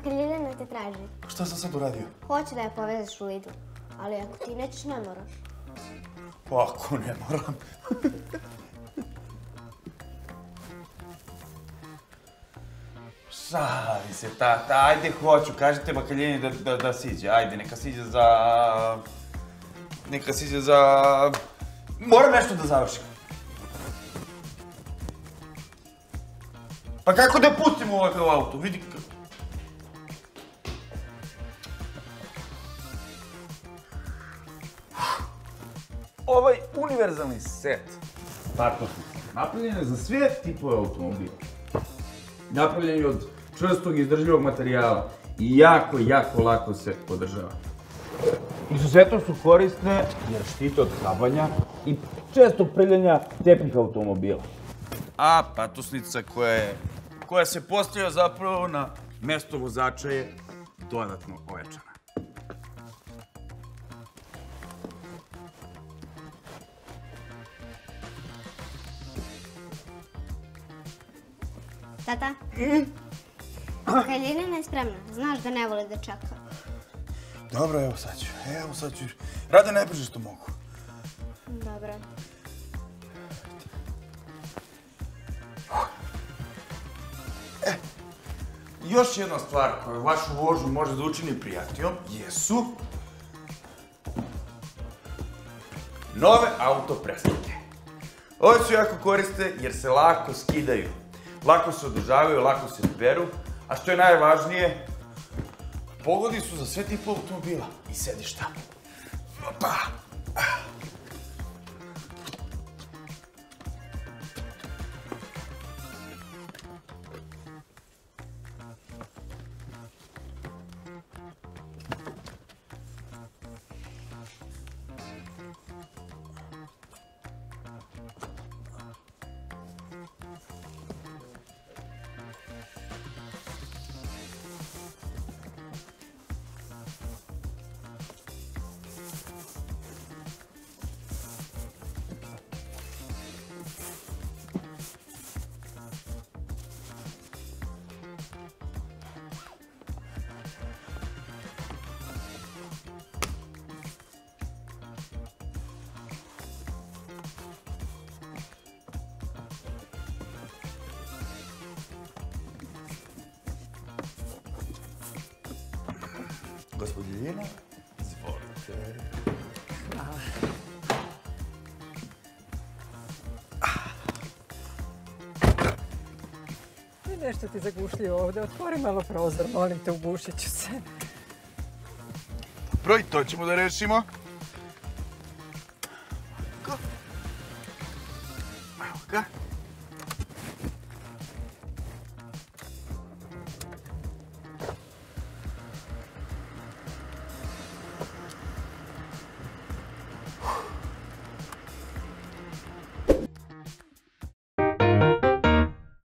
Ljiljana te traži. Šta sam sad uradio? Hoće da je povezaš u Lidl, ali ako ti nećeš, ne moraš. Pa ako ne moram. Šali se, tata, ajde hoću, kažite Bakaljini da siđe, ajde, neka siđe za... Neka siđe za... Moram nešto da završim. Pa kako da pustim ovakav auto, vidi kako... Ovaj univerzalni set parkošnica napravljen je za sve tipove automobila. Napravljen je od čvrstog i izdržljivog materijala i jako lako se održava. Izuzetno su korisne jer štite od habanja i čestog prljanja tepih automobila. A patusnica koja se postavlja zapravo na mesto vozača je dodatno ojačana. Tata? Ljiljana je spremna. Znaš da ne voli da čeka. Dobro, evo sad ću. Rade najbrže što mogu. Dobro. Još jedna stvar koja vašu vožnju može da učini prijatnijom jesu nove autopreslike. Ove su jako koriste jer se lako skidaju, lako se održavaju, lako se peru, a što je najvažnije, pogodni su za sve tipove automobila i sedišta. Opa! Gospođo Ljiljana, izvolite. Hvala. Nešto ti zagušljivo ovde. Otvori malo prozor, molim te, ugušit ću se. Dobro, i to ćemo da rešimo. Evo ga.